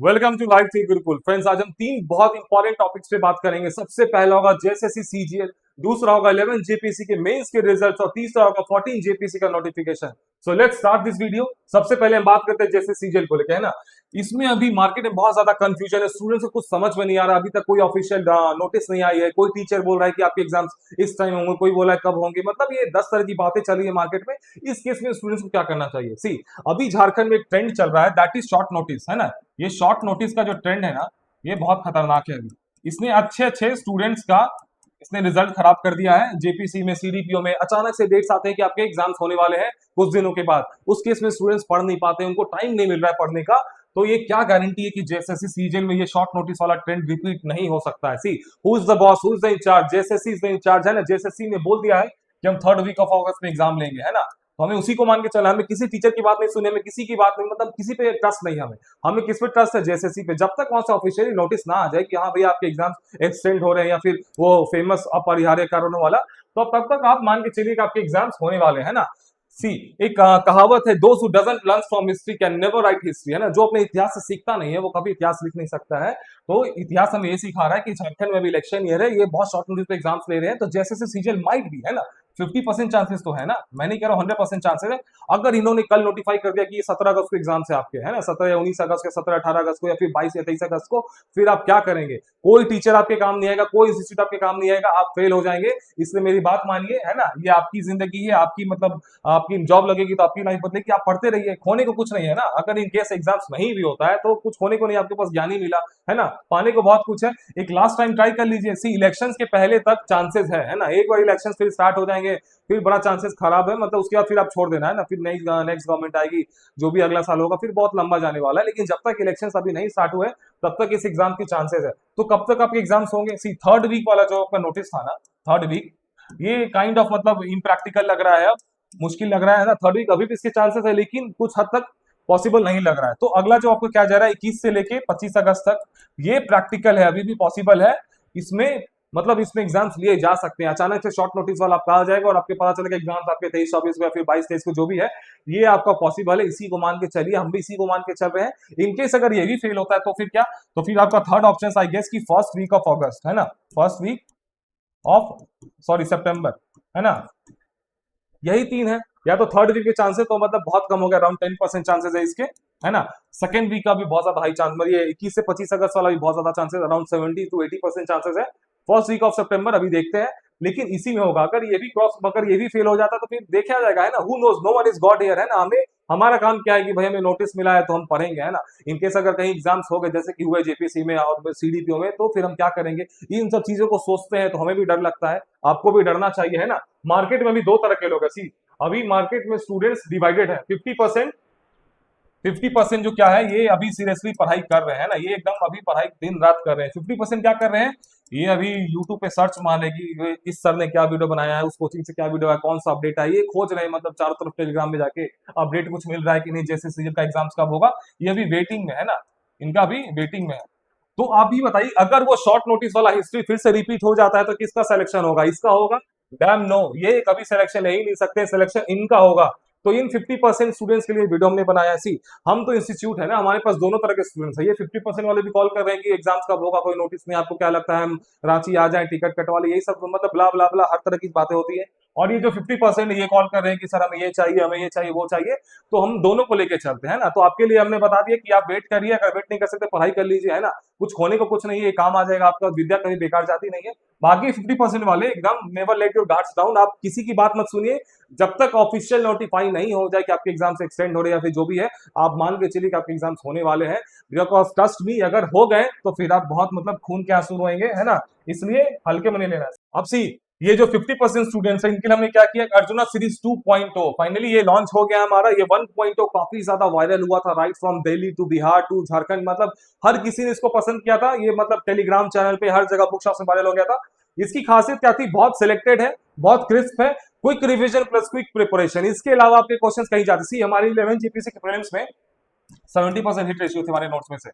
Welcome to live थी Gurukul friends. आज हम तीन बहुत इंपॉर्टेंट टॉपिक्स पे बात करेंगे। सबसे पहला होगा जेएसएससी सीजीएल, दूसरा होगा 11 जेपीसी के मेंस के रिजल्ट्स और तीसरा होगा 14 जेपीसी का notification. So let's start this video. सबसे पहले हम बात करते हैं जेएसएससी सीजीएल को लेकर, है ना। इसमें अभी मार्केट में बहुत ज्यादा कंफ्यूजन है, स्टूडेंट्स को कुछ समझ में नहीं आ रहा। अभी तक कोई ऑफिशियल नोटिस नहीं आई है। कोई टीचर बोल रहा है कि आपके एग्जाम्स इस टाइम होंगे, कोई बोला है कब होंगे। मतलब ये 10 तरह की बातें चल रही है मार्केट में। इस केस में स्टूडेंट्स को क्या करना चाहिए? सी, अभी झारखंड में एक ट्रेंड चल रहा है, दैट इज शॉर्ट नोटिस, है ना। ये शॉर्ट नोटिस का जो ट्रेंड है ना, ये बहुत खतरनाक है। अभी इसने अच्छे अच्छे स्टूडेंट्स का इसने रिजल्ट खराब कर दिया है। जेपीसी में, सीडीपीओ में अचानक से डेट्स आते हैं कि आपके एग्जाम्स होने वाले हैं कुछ दिनों के बाद। उस केस में स्टूडेंट्स पढ़ नहीं पाते, उनको टाइम नहीं मिल रहा है पढ़ने का। तो ये क्या गारंटी है कि जेएसएससी सीजीएल में ये शॉर्ट नोटिस वाला ट्रेंड रिपीट नहीं हो सकता है? See, who is the boss, who is the incharge? JSSC is the incharge, है ना। जेएसएससी ने बोल दिया है कि हम 3rd वीक ऑफ अगस्त में एग्जाम लेंगे, है ना। तो हमें उसी को मान के चला। हमें किसी टीचर की बात नहीं सुनी, हमें किसी की बात नहीं, मतलब किसी पे ट्रस्ट नहीं है हमें। हमें किस पे ट्रस्ट है? जेएसएससी पे। जब तक वहां से ऑफिशियली नोटिस ना आ जाए कि हाँ भैया आपके एग्जाम्स एक्सटेंड हो रहे हैं या फिर वो फेमस अपरिहार्य कारणों वाला, तो तब तक आप मान के चलिए कि आपके एग्जाम्स होने वाले हैं ना। सी, एक कहावत है, those who doesn't learn from history can never write history, है ना। जो अपने इतिहास से सीखता नहीं है वो कभी इतिहास लिख नहीं सकता है। तो इतिहास हमें ये सिखा रहा है कि झारखंड में भी इलेक्शन ईयर है, ये बहुत शॉर्ट नोटिस पे एग्जाम्स ले रहे हैं, तो जैसे से सीजीएल माइट भी, है ना। 50% चांसेस तो है ना, मैं नहीं कह रहा हूं 100% चांसेस है। अगर इन्होंने कल नोटिफाई कर दिया कि ये 17 अगस्त को एग्जाम है आपके, है ना, 17 या 19 अगस्त के, 17 18 अगस्त को, या फिर 22 या 23 अगस्त को, फिर आप क्या करेंगे? कोई टीचर आपके काम नहीं आएगा, कोई इंस्टीट्यूट आपके काम नहीं आएगा, आप फेल हो जाएंगे। इसलिए मेरी बात मानिए, है ना। ये आपकी जिंदगी है, आपकी मतलब आपकी जॉब लगेगी तो आपकी लाइफ बदलेगी। आप पढ़ते रहिए, खोने को कुछ नहीं है ना। अगर इन केस एग्जाम्स नहीं भी होता है तो कुछ खोने को नहीं, आपके पास ज्ञान ही मिला, है ना। पाने को बहुत कुछ है। एक लास्ट टाइम ट्राई कर लीजिए। सी, इलेक्शंस के पहले तक चांसेस है ना। एक बार इलेक्शंस फिर स्टार्ट हो जाएंगे, फिर बड़ा चांसेस खराब है, मतलब उसके बाद फिर आप छोड़ देना, है ना। फिर नेक्स्ट गवर्नमेंट आएगी, जो भी अगला साल होगा, फिर बहुत लंबा जाने वाला है। लेकिन जब तक इलेक्शंस अभी नहीं स्टार्ट हुए तब तक इस एग्जाम की चांसेस है। तो कब तक आपके एग्जाम्स होंगे? सी, 3rd वीक वाला जो आपका नोटिस था ना, 3rd वीक, ये काइंड ऑफ मतलब इम्प्रैक्टिकल लग रहा है, अब मुश्किल लग रहा है ना। 3rd वीक अभी भी इसके चांसेस है, लेकिन कुछ हद तक पॉसिबल नहीं लग रहा है। तो अगला जो आपको क्या जा रहा है 21 से लेके 25 अगस्त तक, ये प्रैक्टिकल है, अभी भी पॉसिबल है। इसमें मतलब इसमें एग्जाम्स लिए जा सकते हैं। अचानक से शॉर्ट नोटिस वाला आपका आ जाएगा और आपके पता चलेगा एग्जाम्स आपके 23 24 को या फिर 22 23 को, जो भी है, ये आपका पॉसिबल है। इसी को मान के चलिए, हम भी इसी को मान के चल रहे हैं। इनकेस अगर ये भी फेल होता है तो फिर क्या? तो फिर आपका थर्ड ऑप्शन आई गेस की 1st वीक ऑफ अगस्त, है ना। 1st वीक ऑफ, सॉरी, सितंबर, है ना। यही तीन है। या तो 3rd वीक के चांसेस तो मतलब बहुत कम हो गया, अराउंड 10% चांसेस है इसके, है ना। 2nd वीक का भी बहुत ज्यादा हाई चांस, मतलब ये 21 से 25 अगस्त वाला भी बहुत ज्यादा चांसेस, अराउंड 70 to 80% चांसेस है। 1st वीक ऑफ सितंबर अभी देखते हैं, लेकिन इसी में होगा। अगर ये भी क्रॉस, अगर ये भी फेल हो जाता तो फिर देखा जाएगा, है ना। Who knows, no one is god here, है ना। हमें हमारा काम क्या है कि भाई हमें नोटिस मिला है तो हम पढ़ेंगे, है ना। इनकेस अगर कहीं एग्जाम्स हो गए जैसे कि हुए जेपीसी में और सीडीपीओ में, तो फिर हम क्या करेंगे? इन सब चीजों को सोचते हैं तो हमें भी डर लगता है, आपको भी डरना चाहिए, है ना। मार्केट में भी दो तरह के लोग हैं। सी, अभी मार्केट में स्टूडेंट्स डिवाइडेड है। 50% जो क्या है, ये अभी सीरियसली पढ़ाई कर रहे हैं ना, ये एकदम अभी पढ़ाई दिन रात कर रहे हैं। 50% क्या कर रहे हैं? ये अभी यूट्यूब पे सर्च मारने की, इस सर ने क्या वीडियो बनाया है, उस कोचिंग से क्या वीडियो है, कौन सा अपडेट है, ये खोज रहे हैं। मतलब चारों तरफ टेलीग्राम में जाके अपडेट कुछ मिल रहा है कि नहीं, जैसे सीजन का एग्जाम्स कब होगा, ये अभी वेटिंग में है ना। इनका अभी वेटिंग में है। तो आप ही बताइए, अगर वो शॉर्ट नोटिस वाला हिस्ट्री फिर से रिपीट हो जाता है तो किसका सिलेक्शन होगा? इसका होगा? डैम नो, ये कभी सिलेक्शन ले ही नहीं सकते, सिलेक्शन इनका होगा। तो इन 50% स्टूडेंट्स के लिए वीडियो हमने बनाया। सी, हम तो इंस्टीट्यूट है ना, हमारे पास दोनों तरह के स्टूडेंट्स है। ये 50% वाले भी कॉल कर रहे हैं कि एग्जाम्स कब होगा, कोई नोटिस नहीं, आपको क्या लगता है हम रांची आ जाएं, टिकट कटवा ले, यही सब मतलब ब्ला ब्ला ब्ला, हर तरह की बातें होती है। और ये जो 50% ये कॉल कर रहे हैं कि सर हमें ये चाहिए, हमें ये चाहिए, वो चाहिए, तो हम दोनों को लेके चलते हैं ना। तो आपके लिए हमने बता दिया कि आप वेट करिए, अगर वेट नहीं कर सकते पढ़ाई कर लीजिए, है ना। कुछ खोने को कुछ नहीं है, काम आ जाएगा आपका, विद्या कभी बेकार जाती नहीं है। बाकी 50% वाले एकदम never let your guards down, आप किसी की बात मत सुनिए। जब तक ऑफिशियल नोटिफाई नहीं हो जाए कि आपके एग्जाम्स एक्सटेंड हो रहे हैं या फिर जो भी है, आप मान के चलिए कि आपके एग्जाम्स होने वाले हैं। बिकॉज ट्रस्ट मी, अगर हो गए तो फिर आप बहुत मतलब खून के आंसू रोएंगे, है ना। इसलिए हल्के में नहीं लेना है। अब सी, ये जो 50% स्टूडेंट्स हैं, इनके लिए हमने क्या किया, अर्जुना सीरीज 2.0 फाइनली ये लॉन्च हो गया हमारा। ये 1.0 काफी ज्यादा वायरल हुआ था, right from Delhi to Bihar to Jharkhand, मतलब हर किसी ने इसको पसंद किया था। ये मतलब टेलीग्राम चैनल पे हर जगह बुक शॉप में वायरल हो गया था। इसकी खासियत क्या थी? बहुत सिलेक्टेड है, बहुत क्रिस्प है, quick revision plus quick preparation. इसके अलावा आपके क्वेश्चंस कहीं जाते। सी, हमारी 11 जीपीसी के प्रीलिम्स में 70% हिट रेशियो थी हमारे नोट्स में से।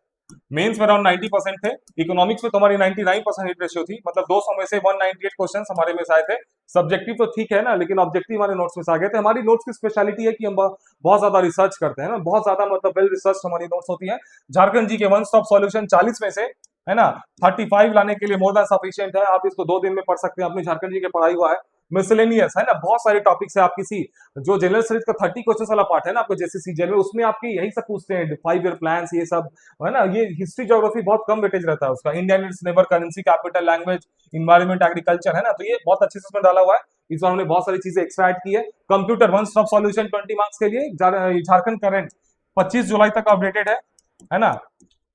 मेंस में अराउंड 90% थे। इकोनॉमिक्स में तुम्हारी 99% हिट रेशियो थी, मतलब 200 में से 198 क्वेश्चंस हमारे में से आए थे। सब्जेक्टिव तो ठीक है ना, लेकिन ऑब्जेक्टिव हमारे नोट्स में से आ गए थे। हमारी नोट्स की स्पेशलिटी है कि हम बहुत ज्यादा रिसर्च करते हैं ना, बहुत ज्यादा मतलब वेल रिसर्च हमारी नोट्स होती है। झारखंड जी के वन स्टॉप सॉल्यूशन 40 में से, है ना, 35 लाने के लिए मोर देन सफिशिएंट है। आप इसको 2 दिन में पढ़ सकते हैं, अपनी झारखंड जी के पढ़ाई हुआ है। मिसलेनियस है ना, बहुत सारे टॉपिक्स है। आप किसी जो जनरल स्टडीज का 30 क्वेश्चन वाला पार्ट है ना आपको जैसे सीजीएल में, उसमें आपकी यही सब पूछते हैं, 5 ईयर प्लान्स ये सब, है ना। ये हिस्ट्री ज्योग्राफी बहुत कम वेटेज रहता है उसका। Indian it's neighbour, currency, capital, language, environment, agriculture, है ना। तो ये बहुत अच्छे से उसमें डाला हुआ है। इस बार हमने बहुत सारी चीजें एक्स्ट्रा ऐड की है। Computer one stop solution 20 marks के लिए। झारखंड करंट 25 जुलाई तक अपडेटेड है ना,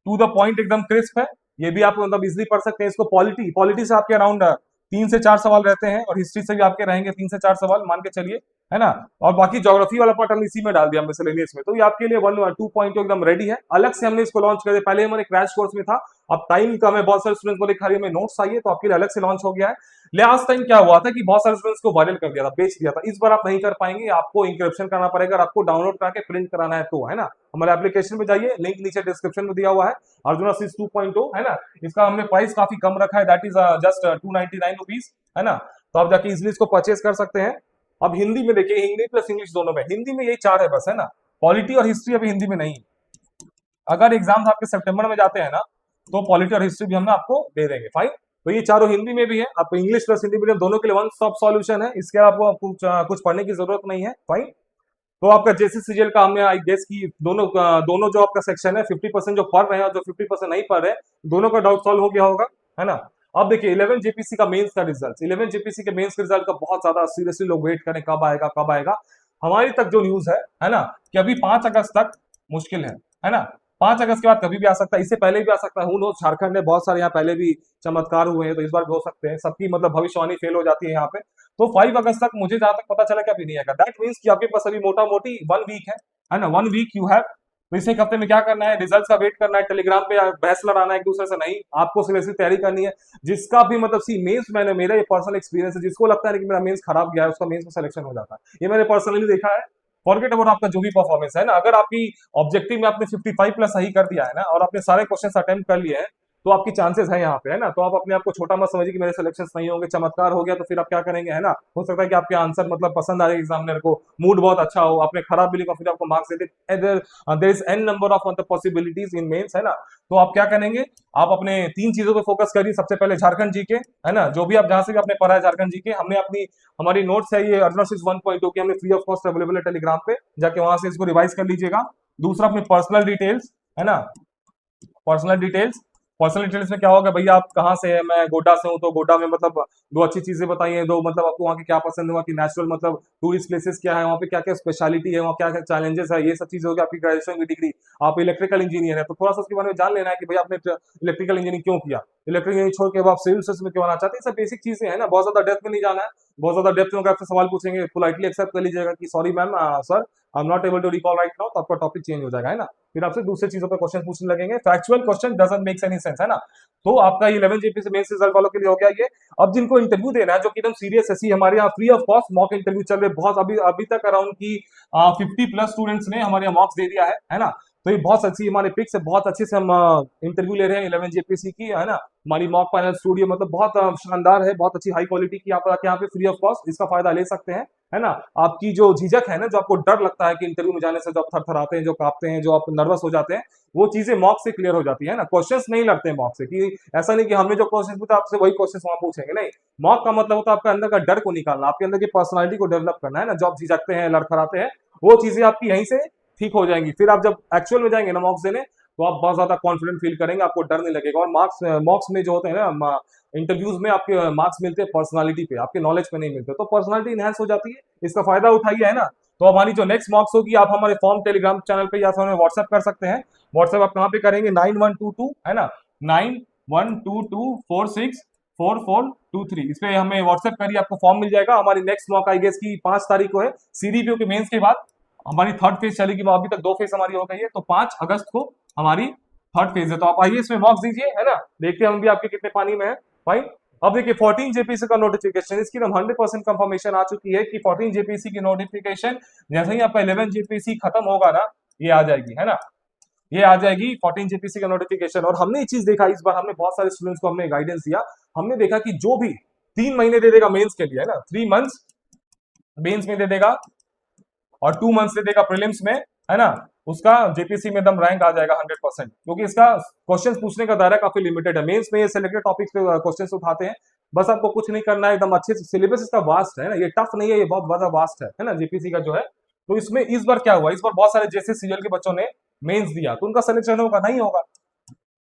टू द पॉइंट, एकदम क्रिस्प है। ये भी आप मतलब इजिली पढ़ सकते हैं इसको। पॉलिटी, पॉलिटी से आपके अराउंड 3 से 4 सवाल रहते हैं, और हिस्ट्री से भी आपके रहेंगे 3 से 4 सवाल, मान के चलिए, है ना। और बाकी ज्योग्राफी वाला पार्ट हमने इसी में डाल दिया मिसलेनियस में। तो ये आपके लिए 1 2 एकदम रेडी है। अलग से हमने इसको लॉन्च कर दिया, पहले हमारे क्रैश कोर्स में था। अब टाइम कम है, बहुत सारे स्टूडेंट्स बोले खाली हमें नोट्स चाहिए, तो आपके लिए अलग से लॉन्च हो गया है। लास्ट टाइम क्या हुआ था कि बहुत सारे स्टूडेंट्स को वायरल कर दिया था, बेच दिया था। इस बार आप नहीं कर पाएंगे, आपको इंक्रिप्शन करना पड़ेगा, और आपको डाउनलोड करके प्रिंट कराना है तो, है ना। हमारे एप्लीकेशन में जाइए, लिंक नीचे डिस्क्रिप्शन में दिया हुआ है। अर्जुना सीरीज 2.0, है ना। इसका हमने प्राइस काफी कम रखा है, दैट इज जस्ट 299 रुपीज, है ना। तो आप जाके इजिली इसको परचेज कर सकते हैं। अब हिंदी में देखिए, हिंदी प्लस इंग्लिश दोनों में, हिंदी में यही 4 है बस, है ना। पॉलिटी और हिस्ट्री अभी हिंदी में नहीं। अगर एग्जाम आपके सितंबर में जाते हैं ना, तो पॉलिटी और हिस्ट्री भी हम आपको दे देंगे, फाइन। तो ये चारों हिंदी में भी है। आपको इंग्लिश प्लस हिंदी मीडियम दोनों के लिए वन स्टॉप सॉल्यूशन है। इसके आपको कुछ पढ़ने की जरूरत नहीं है, फाइन। तो आपका जैसे सीजीएल का हमने आई गेस की दोनों जो आपका सेक्शन है, 50% जो पढ़ रहे हैं और जो 50% नहीं पढ़ रहे हैं, दोनों का डाउट सॉल्व हो गया होगा, है ना। अब देखिए 11 जेपीसी का मेंस का रिजल्ट, 11 जेपीसी के मेंस के रिजल्ट का बहुत ज्यादा सीरियसली लोग वेट करें, कब आएगा कब आएगा। हमारी तक जो न्यूज है ना, कि अभी 5 अगस्त तक मुश्किल है ना। 5 अगस्त के बाद कभी भी आ सकता है, इससे पहले भी आ सकता है। हूँ नो, झारखंड में बहुत सारे यहाँ पहले भी चमत्कार हुए हैं, तो इस बार भी हो सकते हैं। सबकी मतलब भविष्यवाणी फेल हो जाती है यहाँ पे। तो 5 अगस्त तक मुझे जहां तक पता चला कि अभी नहीं आएगा। दैट मीन्स कि आपके पास अभी मोटा मोटी 1 वीक है ना। 1 वीक यू हैव। तो इस एक हफ्ते में क्या करना है, रिजल्ट्स का वेट करना है, टेलीग्राम पे बहस लड़ाना है एक दूसरे से नहीं, आपको सीरियसली तैयारी करनी है। जिसका भी मतलब सी मेंस, मैंने मेरा ये पर्सनल एक्सपीरियंस है, जिसको लगता है कि मेरा मेंस खराब गया है, उसका मेंस में सिलेक्शन हो जाता है। ये मैंने पर्सनली देखा है। फॉरगेट अबाउट आपका जो भी परफॉर्मेंस है ना, अगर आपकी ऑब्जेक्टिव में आपने 55 प्लस सही कर दिया है ना, और आपने सारे क्वेश्चन अटेम्प्ट कर लिए हैं, तो आपकी चांसेस है यहाँ पे, है ना। तो आप अपने आप को छोटा मत समझिए कि मेरे सिलेक्शन नहीं होंगे, चमत्कार हो गया तो फिर आप क्या करेंगे, है ना। हो सकता है कि आपके आंसर मतलब पसंद आए एग्जामिनर को, मूड बहुत अच्छा हो, आपने खराब भी लिखा, फिर आपको मार्क्स दे दे। There is an number of मतलब पॉसिबिलिटीज इन मेंस, है ना। तो आप क्या करेंगे, आप अपने 3 चीजों पे फोकस करिए। सबसे पहले झारखंड जी के, है ना, जो भी आप जहां से भी आपने पढ़ा है झारखंड जी के, हमने हमारी नोट्स है ये अर्जुना 1.0 की, हमने फ्री ऑफ कॉस्ट अवेलेबल है टेलीग्राम पे, जाके वहां से इसको रिवाइज कर लीजिएगा। दूसरा अपनी पर्सनल डिटेल्स, है ना, पर्सनल डिटेल्स। पर्सनल डिटेल्स में क्या होगा, भैया आप कहाँ से है, मैं गोड्डा से हूँ, तो गोड्डा में मतलब 2 अच्छी चीजें बताइए, 2 मतलब आपको वहाँ की क्या पसंद है, वहाँ की नेचुरल मतलब टूरिस्ट प्लेसेस क्या है, वहाँ पे क्या क्या स्पेशलिटी है, वहाँ क्या क्या चैलेंजेस है, ये सब चीजें होगी। आपकी ग्रेजुएशन की डिग्री, आप इलेक्ट्रिकल इंजीनियर है, तो थोड़ा सा उसके बारे में जान लेना है कि भैया आपने इलेक्ट्रिकल इंजीनियरिंग क्यों किया, इलेक्ट्रिकल इंजीनियरिंग छोड़ के आप सिविल सर्विस में क्यों आना चाहते हैं। सब बेसिक चीजें है ना, बहुत ज्यादा डेप्थ में नहीं जाना है। बहुत ज्यादा डेप्थ में आपसे सवाल पूछेंगे, पोलाइटली एक्सेप्ट कर लीजिएगा कि sorry ma'am, sir I am not able to recall right now, तो आपका टॉपिक चेंज हो जाएगा, है ना। फिर आपसे दूसरे चीजों पर क्वेश्चन पूछने लगेंगे, factual question doesn't make any sense, है ना। तो आपका 11 जेपी से मेंस रिजल्ट वालों के लिए हो गया ये। अब जिनको इंटरव्यू देना है, जो कि एकदम सीरियस ऐसी हमारे यहाँ free of cost mock interview चल रहे बहुत, अभी अभी तक अराउंड की 50 प्लस स्टूडेंट्स ने हमारे यहाँ मॉक्स दे दिया है ना। तो ये बहुत अच्छी हमारे पिक्स है, बहुत अच्छे से हम इंटरव्यू ले रहे हैं 11 जेपीसी की, है ना। हमारी मॉक पैनल स्टूडियो मतलब बहुत शानदार है, बहुत अच्छी हाई क्वालिटी की। आप यहाँ पे फ्री ऑफ कॉस्ट इसका फायदा ले सकते हैं, है ना। आपकी जो झिझक है ना, जो आपको डर लगता है कि इंटरव्यू में जाने से, जो आप थरथराते हैं, जो कांपते हैं, जो आप नर्वस हो जाते हैं, वो चीजें मॉक से क्लियर हो जाती है ना। क्वेश्चंस नहीं लड़ते हैं मॉक से, कि ऐसा नहीं कि हमने जो क्वेश्चन पूछा आपसे वही क्वेश्चन वहां पूछेंगे, नहीं। मॉक का मतलब होता है आपका अंदर का डर को निकालना, आपके अंदर की पर्सनालिटी को डेवलप करना, है ना। जो आप झिझकते हैं, लड़खड़ाते हैं, वो चीजें आपकी यहीं से ठीक हो जाएंगी। फिर आप जब एक्चुअल में जाएंगे ना मॉक्स देने, तो आप बहुत ज्यादा कॉन्फिडेंट फील करेंगे, आपको डर नहीं लगेगा। और मॉक्स में जो होते हैं ना, इंटरव्यूज में आपके मार्क्स मिलते हैं पर्सनालिटी पे, आपके नॉलेज पे नहीं मिलते, तो पर्सनालिटी इनहेंस हो जाती है। इसका फायदा उठाइए, है ना। तो हमारी जो नेक्स्ट मॉक्स होगी, आप हमारे फॉर्म टेलीग्राम चैनल पे या फिर हमें व्हाट्सएप कर सकते हैं। व्हाट्सएप आप कहाँ पे करेंगे, 9122, है ना, 9122464423, इस पे हमें व्हाट्सएप करिए, आपको फॉर्म मिल जाएगा। हमारी नेक्स्ट मॉक आई गेस की 5 तारीख को है, सी रिव्यू के मेंस के बाद हमारी 3rd फेज चलेगी। अभी तक 2 फेज हमारी हो गई है, तो 5 अगस्त को हमारी 3rd फेज है। तो आप आइए इसमें मॉक्स दीजिए, है ना, देखते हैं हम भी आपके कितने पानी में है, फाइन। अब देखिए 14 जेपीसी का नोटिफिकेशन, इसकी हम 100% कंफर्मेशन आ चुकी है कि 14 जेपीसी की नोटिफिकेशन जैसे ही आपका 11 जेपीसी खत्म होगा ना, ये आ जाएगी, है ना। ये आ जाएगी 14 जेपीसी का नोटिफिकेशन। और हमने ये चीज देखा, इस बार हमने बहुत सारे स्टूडेंट्स को हमने गाइडेंस दिया, हमने देखा कि जो भी 3 महीने दे देगा मेंस के लिए, है ना, 3 मंथ्स मेंस में दे देगा और 2 मंथ्स दे देगा प्रीलिम्स में, है ना, उसका जेपीसी में एकदम रैंक आ जाएगा 100%, क्योंकि इसका क्वेश्चंस पूछने का दायरा काफी लिमिटेड है। मेंस में ये सिलेक्टेड टॉपिक्स पे क्वेश्चंस उठाते हैं, बस आपको कुछ नहीं करना है, एकदम अच्छे से सिलेबस इसका वास्ट है ना, ये टफ नहीं है, ये बहुत ज्यादा वास्ट है ना, जेपीसी का जो है। तो इसमें इस बार क्या हुआ, इस बार बहुत सारे जैसे सीरियल के बच्चों ने मेंस दिया, तो उनका सिलेक्शन होगा नहीं होगा,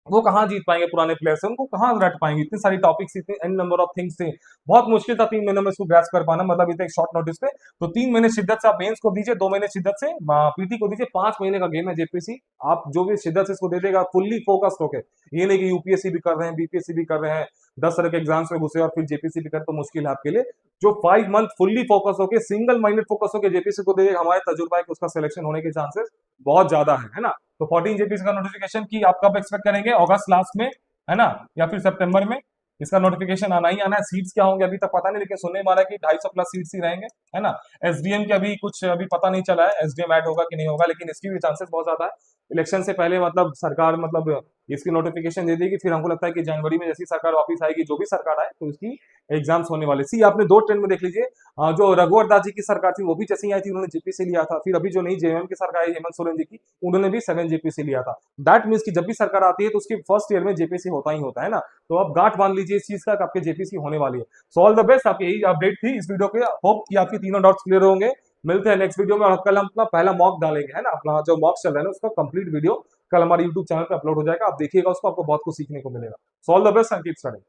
वो कहाँ जीत पाएंगे, पुराने प्लेयर से उनको कहाँ रट पाएंगे, इतनी सारी टॉपिक्स, इतने एन नंबर ऑफ थिंग्स थे, बहुत मुश्किल था 3 महीने में इसको ग्रैस्प कर पाना, मतलब इतने शॉर्ट नोटिस पे। तो 3 महीने शिद्दत से आप मेंस को दीजिए, 2 महीने शिद्दत से पीटी को दीजिए, 5 महीने का गेम है जेपीसी, आप जो भी शिद्दत से इसको दे देगा फुल्ली फोकस्ड होके, ये नहीं कि यूपीएससी भी कर रहे हैं, बीपीएससी भी कर रहे हैं, 10 तरह के एग्जाम्स में घुसे और फिर जेपीसी भी कर, तो मुश्किल है आपके लिए। जो 5 मंथ फुल्ली फोकस होके, सिंगल माइंडेड फोकस होके जेपीसी को दे देगा, हमारे तजुर्बा है कि उसका सिलेक्शन होने के चांसेस बहुत ज्यादा है ना। तो 14 जेपीसी का नोटिफिकेशन की आप कब एक्सपेक्ट करेंगे, अगस्त लास्ट में, है ना, या फिर सितंबर में इसका नोटिफिकेशन आना ही आना है। सीट्स क्या होंगे अभी तक पता नहीं, लेकिन सुनने में आ रहा है कि 250+ सीट्स ही रहेंगे, है ना। एसडीएम के अभी कुछ अभी पता नहीं चला है, एसडीएम ऐड होगा कि नहीं होगा, लेकिन इसकी भी चांसेस बहुत ज्यादा है। इलेक्शन से पहले मतलब सरकार मतलब इसकी नोटिफिकेशन दे देगी, फिर हमको लगता है कि जनवरी में जैसी सरकार वापस आएगी, जो भी सरकार आए, तो इसकी एग्जाम्स होने वाले। सी आपने 2 ट्रेंड में देख लीजिए, जो रघुवर दास जी की सरकार थी वो भी जैसे ही आई थी उन्होंने जेपीसी लिया था, फिर अभी जो नई जेएमएम की सरकार आई हेमंत सोरेन जी की, उन्होंने भी 7 जेपीसी लिया था। दैट मीन्स कि जब भी सरकार आती है तो उसकी फर्स्ट ईयर में जेपीसी होता ही होता है ना। तो आप गांठ बांध लीजिए इस चीज का, आपके जेपीसी होने वाली है। सो ऑल द बेस्ट, आपकी यही अपडेट थी इस वीडियो के, होप कि आपकी तीनों डाउट्स क्लियर होंगे। मिलते हैं नेक्स्ट वीडियो में, और कल हम अपना पहला मॉक डालेंगे, है ना, अपना जो मॉक चल रहा है ना उसका कंप्लीट वीडियो कल हमारे यूट्यूब चैनल पे अपलोड हो जाएगा, आप देखिएगा उसको, आपको बहुत कुछ सीखने को मिलेगा। So all the best and keep studying.